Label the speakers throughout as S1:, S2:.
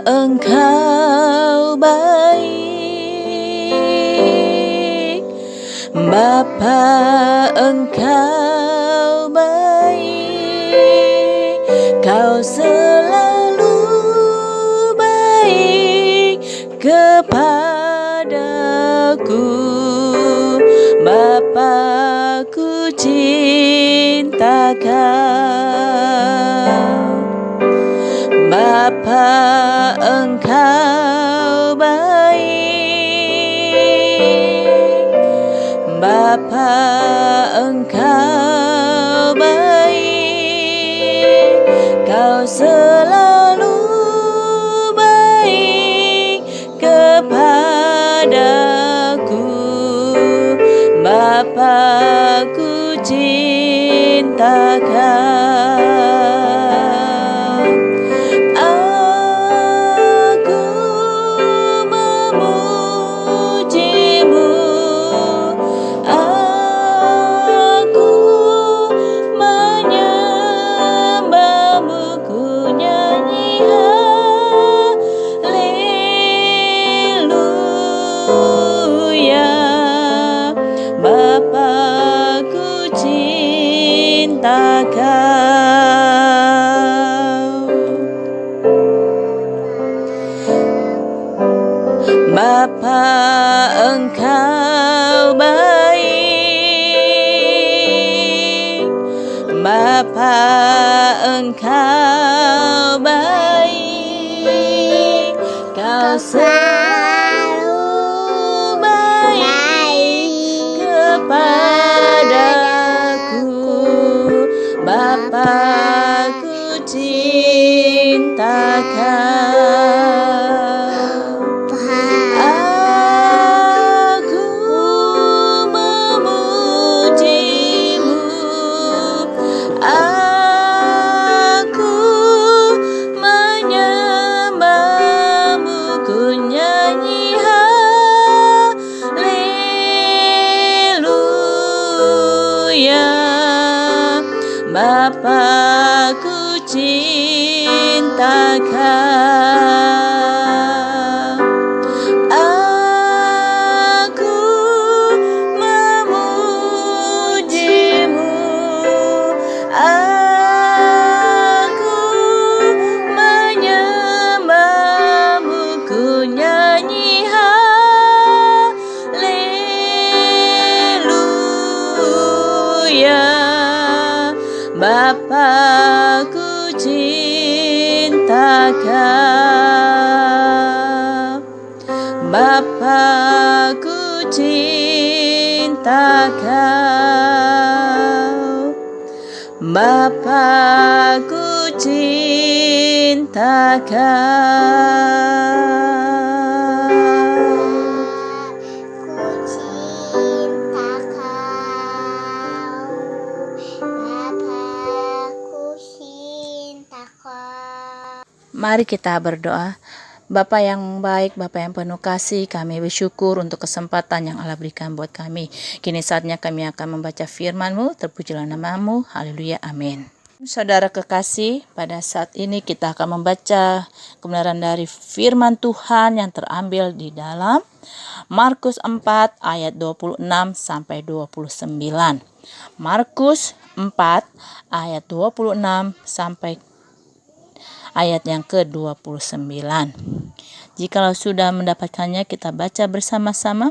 S1: Engkau baik, Bapa Engkau baik, Kau selalu baik kepadaku. Bapa, ku cinta Kau. Bapa Engkau baik, Bapa Engkau baik, Kau selalu baik kepadaku. Bapa, ku cinta Kau. Bapa, ku cinta Kau. Bapa Engkau baik, Bapa Engkau baik, Kau selalu baik kepadaku. Bapa, ku cinta Kau. Aku memujimu, aku menyembahmu, ku nyanyi haleluya. Bapa, ku cinta Kau. Aku memujimu, aku menyembahmu, ku nyanyi haleluya. Bapa, ku cinta Kau. Bapa, ku cinta Kau. Bapa, ku cinta Kau. Mari kita berdoa. Bapa yang baik, Bapa yang penuh kasih, kami bersyukur untuk kesempatan yang Allah berikan buat kami. Kini saatnya kami akan membaca firman-Mu, terpujilah nama-Mu, haleluya, amin. Saudara kekasih, pada saat ini kita akan membaca kebenaran dari firman Tuhan yang terambil di dalam Markus 4 ayat 26 sampai 29. Markus 4 ayat 26 sampai ayat yang ke-29. Jikalau sudah mendapatkannya, kita baca bersama-sama.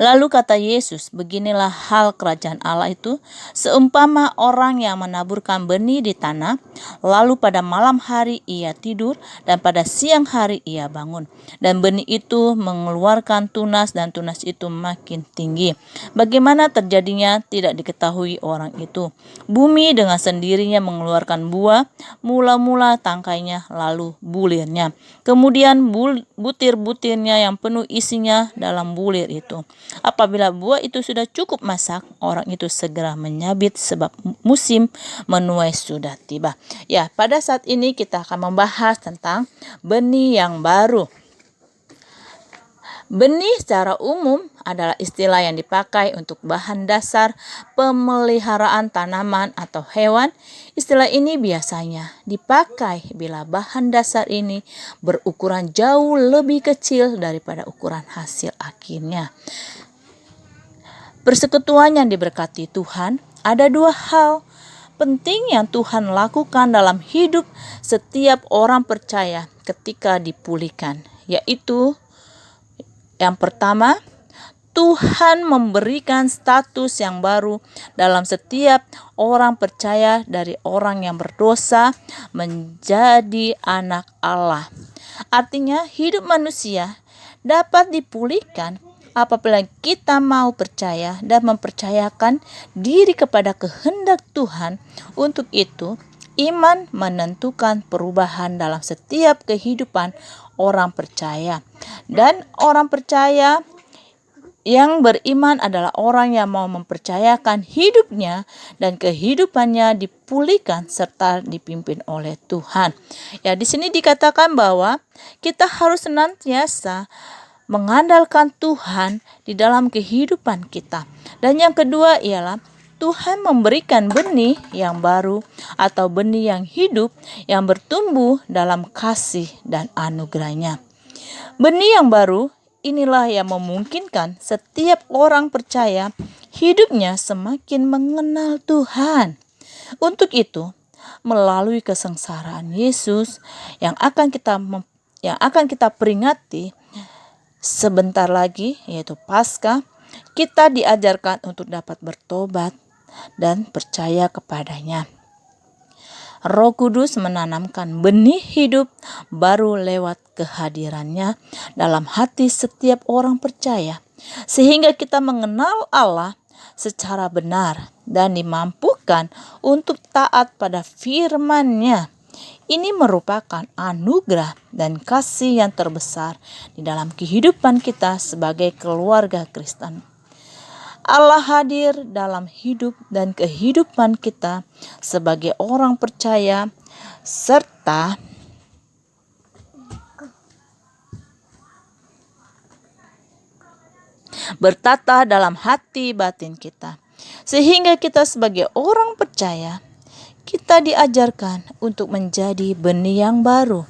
S1: Lalu kata Yesus, beginilah hal kerajaan Allah itu, seumpama orang yang menaburkan benih di tanah, lalu pada malam hari ia tidur, dan pada siang hari ia bangun. Dan benih itu mengeluarkan tunas, dan tunas itu makin tinggi. Bagaimana terjadinya tidak diketahui orang itu. Bumi dengan sendirinya mengeluarkan buah, mula-mula tangkainya, lalu bulirnya. Kemudian butir-butirnya yang penuh isinya dalam bulir itu. Apabila buah itu sudah cukup masak, orang itu segera menyabit sebab musim menuai sudah tiba. Ya, pada saat ini kita akan membahas tentang benih yang baru. Benih secara umum adalah istilah yang dipakai untuk bahan dasar pemeliharaan tanaman atau hewan. Istilah ini biasanya dipakai bila bahan dasar ini berukuran jauh lebih kecil daripada ukuran hasil akhirnya. Persekutuan yang diberkati Tuhan, ada dua hal penting yang Tuhan lakukan dalam hidup setiap orang percaya ketika dipulihkan, yaitu yang pertama, Tuhan memberikan status yang baru dalam setiap orang percaya dari orang yang berdosa menjadi anak Allah. Artinya hidup manusia dapat dipulihkan apabila kita mau percaya dan mempercayakan diri kepada kehendak Tuhan. Untuk itu, iman menentukan perubahan dalam setiap kehidupan orang percaya. Dan orang percaya yang beriman adalah orang yang mau mempercayakan hidupnya dan kehidupannya dipulihkan serta dipimpin oleh Tuhan. Ya, di sini dikatakan bahwa kita harus senantiasa mengandalkan Tuhan di dalam kehidupan kita. Dan yang kedua ialah Tuhan memberikan benih yang baru atau benih yang hidup yang bertumbuh dalam kasih dan anugerahnya. Benih yang baru inilah yang memungkinkan setiap orang percaya hidupnya semakin mengenal Tuhan. Untuk itu, melalui kesengsaraan Yesus yang akan kita peringati sebentar lagi, yaitu Paskah, kita diajarkan untuk dapat bertobat dan percaya kepadanya. Roh Kudus menanamkan benih hidup baru lewat kehadirannya dalam hati setiap orang percaya, sehingga kita mengenal Allah secara benar dan dimampukan untuk taat pada firman-Nya. Ini merupakan anugerah dan kasih yang terbesar di dalam kehidupan kita sebagai keluarga Kristen. Allah hadir dalam hidup dan kehidupan kita sebagai orang percaya serta bertata dalam hati batin kita. Sehingga kita sebagai orang percaya, kita diajarkan untuk menjadi benih yang baru.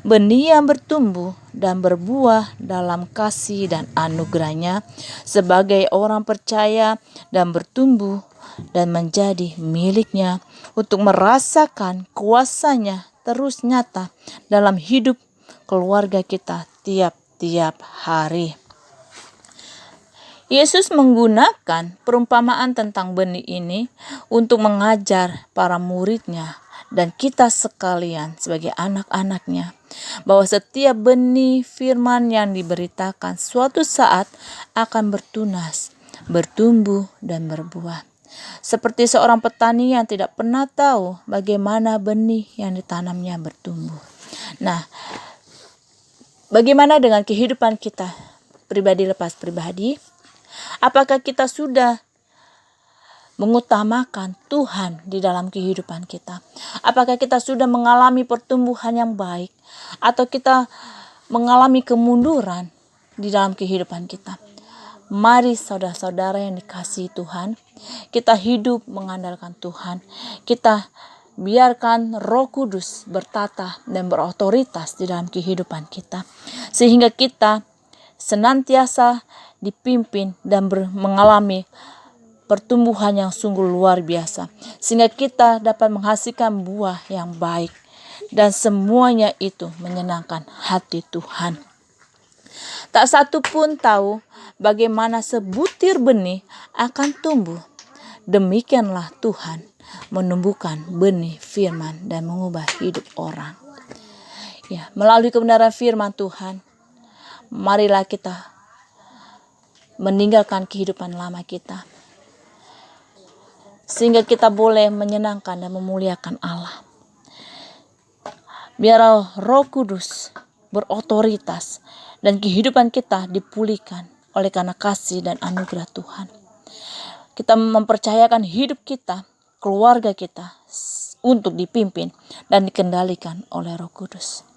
S1: Benih yang bertumbuh dan berbuah dalam kasih dan anugerahnya sebagai orang percaya dan bertumbuh dan menjadi miliknya untuk merasakan kuasanya terus nyata dalam hidup keluarga kita tiap-tiap hari. Yesus menggunakan perumpamaan tentang benih ini untuk mengajar para murid-Nya dan kita sekalian sebagai anak-anak-Nya bahwa setiap benih firman yang diberitakan suatu saat akan bertunas, bertumbuh dan berbuah. Seperti seorang petani yang tidak pernah tahu bagaimana benih yang ditanamnya bertumbuh. Nah, bagaimana dengan kehidupan kita pribadi lepas pribadi? Apakah kita sudah mengutamakan Tuhan di dalam kehidupan kita? Apakah kita sudah mengalami pertumbuhan yang baik atau kita mengalami kemunduran di dalam kehidupan kita? Mari saudara-saudara yang dikasihi Tuhan, kita hidup mengandalkan Tuhan. Kita biarkan Roh Kudus bertata dan berotoritas di dalam kehidupan kita, sehingga kita senantiasa dipimpin dan mengalami pertumbuhan yang sungguh luar biasa, sehingga kita dapat menghasilkan buah yang baik dan semuanya itu menyenangkan hati Tuhan. Tak satu pun tahu bagaimana sebutir benih akan tumbuh. Demikianlah Tuhan menumbuhkan benih firman dan mengubah hidup orang. Ya, melalui kebenaran firman Tuhan, marilah kita meninggalkan kehidupan lama kita, sehingga kita boleh menyenangkan dan memuliakan Allah. Biar Roh Kudus berotoritas dan kehidupan kita dipulihkan oleh karena kasih dan anugerah Tuhan. Kita mempercayakan hidup kita, keluarga kita untuk dipimpin dan dikendalikan oleh Roh Kudus.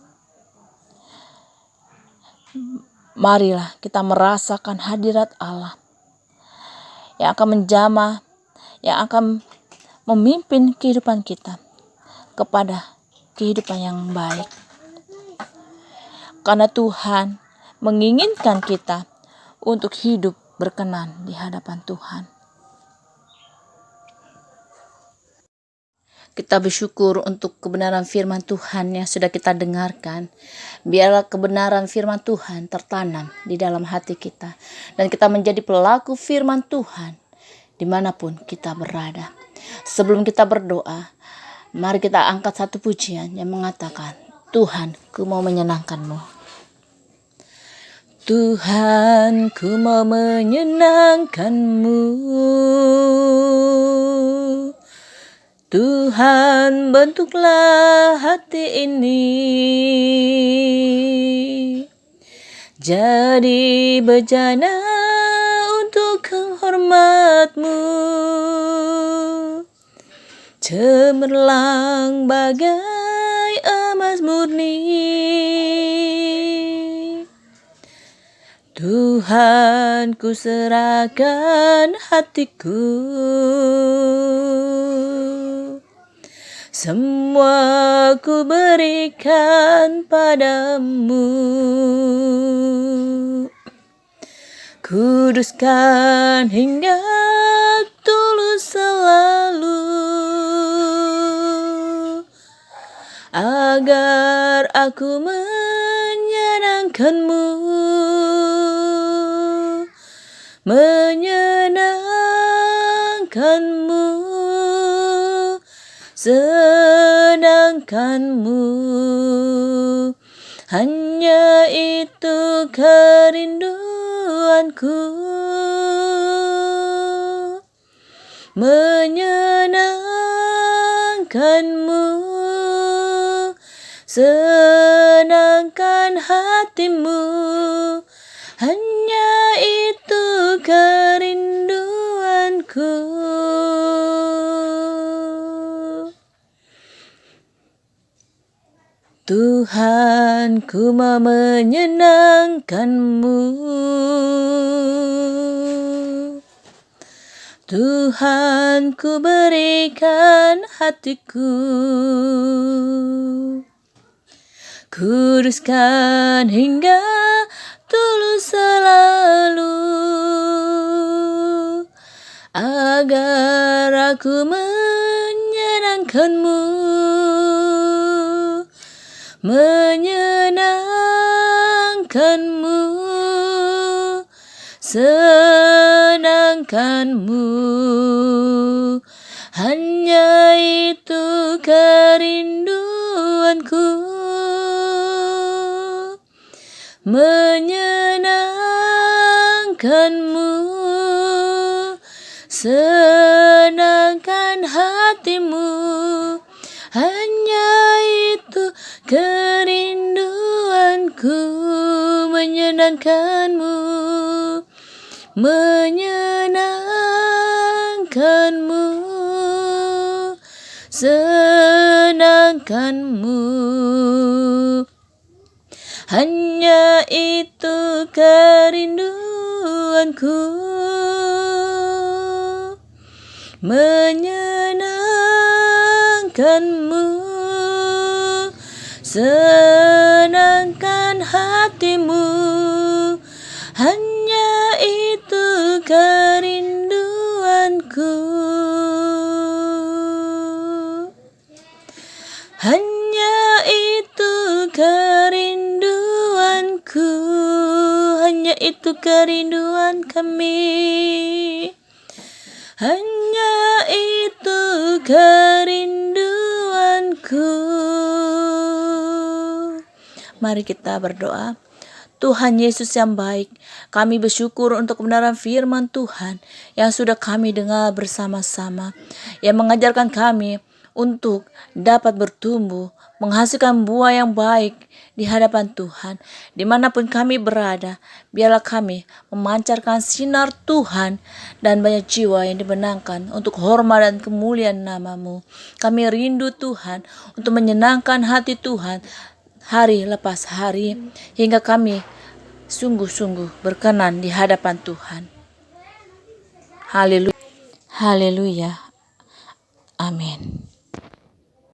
S1: Marilah kita merasakan hadirat Allah yang akan menjamah, yang akan memimpin kehidupan kita kepada kehidupan yang baik. Karena Tuhan menginginkan kita untuk hidup berkenan di hadapan Tuhan. Kita bersyukur untuk kebenaran firman Tuhan yang sudah kita dengarkan. Biarlah kebenaran firman Tuhan tertanam di dalam hati kita. Dan kita menjadi pelaku firman Tuhan dimanapun kita berada. Sebelum kita berdoa, mari kita angkat satu pujian yang mengatakan, Tuhan, ku mau menyenangkan-Mu. Tuhan, ku mau menyenangkan-Mu. Tuhan, bentuklah hati ini jadi bejana untuk hormat-Mu, cemerlang bagai emas murni. Tuhan, ku serahkan hatiku, semua ku berikan padamu. Kuduskan hingga tulus selalu, agar aku menyenangkan-Mu, menyenangkan-Mu, senangkan-Mu. Hanya itu kerinduanku, menyenangkan-Mu, senangkan hati-Mu. Hanya itu kerinduanku. Tuhan, ku mau menyenangkan-Mu. Tuhan, ku berikan hatiku, kuduskan hingga tulus selalu, agar aku menyenangkan-Mu, menyenangkan-Mu, senangkan-Mu. Hanya itu kerinduanku, menyenangkan-Mu, senangkan hati-Mu. Hanya itu kerinduanku, menyenangkan-Mu, menyenangkan-Mu, senangkan-Mu. Hanya itu kerinduanku, menyenangkan-Mu, senangkan hati-Mu. Hanya itu kerinduanku, hanya itu kerinduanku, hanya itu kerinduan kami, hanya itu kerinduanku. Mari kita berdoa. Tuhan Yesus yang baik, kami bersyukur untuk kebenaran firman Tuhan yang sudah kami dengar bersama-sama, yang mengajarkan kami untuk dapat bertumbuh, menghasilkan buah yang baik di hadapan Tuhan. Dimanapun kami berada, biarlah kami memancarkan sinar Tuhan dan banyak jiwa yang dimenangkan untuk hormat dan kemuliaan nama-Mu. Kami rindu Tuhan untuk menyenangkan hati Tuhan hari lepas hari, hingga kami sungguh-sungguh berkenan di hadapan Tuhan. Haleluya. Haleluya. Amin.